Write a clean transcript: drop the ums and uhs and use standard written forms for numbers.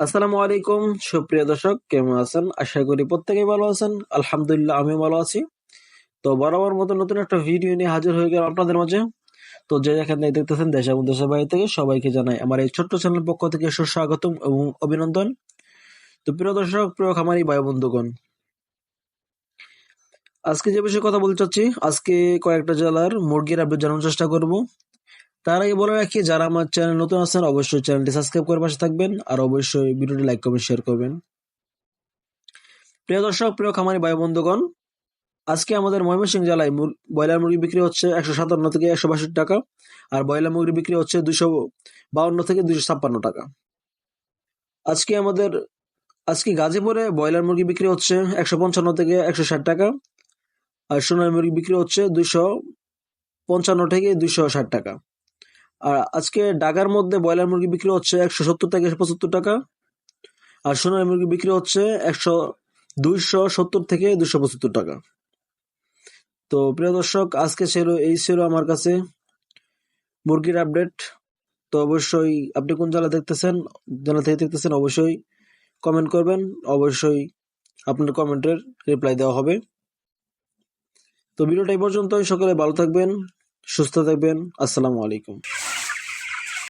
আসসালামু আলাইকুম সুপ্রিয় দর্শক, কেমন আছেন? আশা করি প্রত্যেকেই ভালো আছেন। আলহামদুলিল্লাহ আমি ভালো আছি। তো বরাবর মতো নতুন একটা ভিডিও নিয়ে হাজির হয়ে গেলাম আপনাদের মাঝে। তো যে যেখান থেকে দেখতেছেন দেশ এবং দেশের বাইরে থেকে সবাইকে জানাই আমার এই ছোট্ট চ্যানেল পক্ষ থেকে সুস্বাগতম এবং অভিনন্দন। তো প্রিয় দর্শক, প্রিয় খামারি ভাই বন্ধুগণ, আজকে যে বিষয়ে কথা বলতে চাচ্ছি, আজকে কয়েকটা জেলার মুরগির আপডেট জানানোর চেষ্টা করব। তার আগে বলে রাখি, যারা আমার চ্যানেল নতুন আছেন অবশ্যই চ্যানেলটি সাবস্ক্রাইব করে পাশে থাকবেন আর অবশ্যই ভিডিওটি লাইক কমেন্ট শেয়ার করবেন। প্রিয় দর্শক, প্রিয় খামারি ভাই বন্ধুগণ, আজকে আমাদের ময়মনসিংহ জেলায় ব্রয়লার মুরগি বিক্রি হচ্ছে 157 থেকে 162 টাকা, আর ব্রয়লার মুরগি বিক্রি হচ্ছে 252 থেকে 256 টাকা। আজকে গাজীপুরে ব্রয়লার মুরগি বিক্রি হচ্ছে 155 থেকে 160 টাকা, আর সোনালী মুরগি বিক্রি হচ্ছে 255 থেকে 260 টাকা। আর আজকে ঢাকার মধ্যে ব্রয়লার মুরগি বিক্রি হচ্ছে 170 থেকে 175 টাকা, আর সোনালী মুরগি বিক্রি হচ্ছে 270 থেকে 275 টাকা। তো প্রিয় দর্শক, আজকে ছিল আমার কাছে মুরগির আপডেট। তো অবশ্যই আপনি কোন জেলা থেকে দেখতেছেন অবশ্যই কমেন্ট করবেন। অবশ্যই আপনার কমেন্টের রিপ্লাই দেওয়া হবে। তো ভিডিওটা এই পর্যন্তই। সকলে ভালো থাকবেন, সুস্থ থাকবেন। আসসালামু আলাইকুম।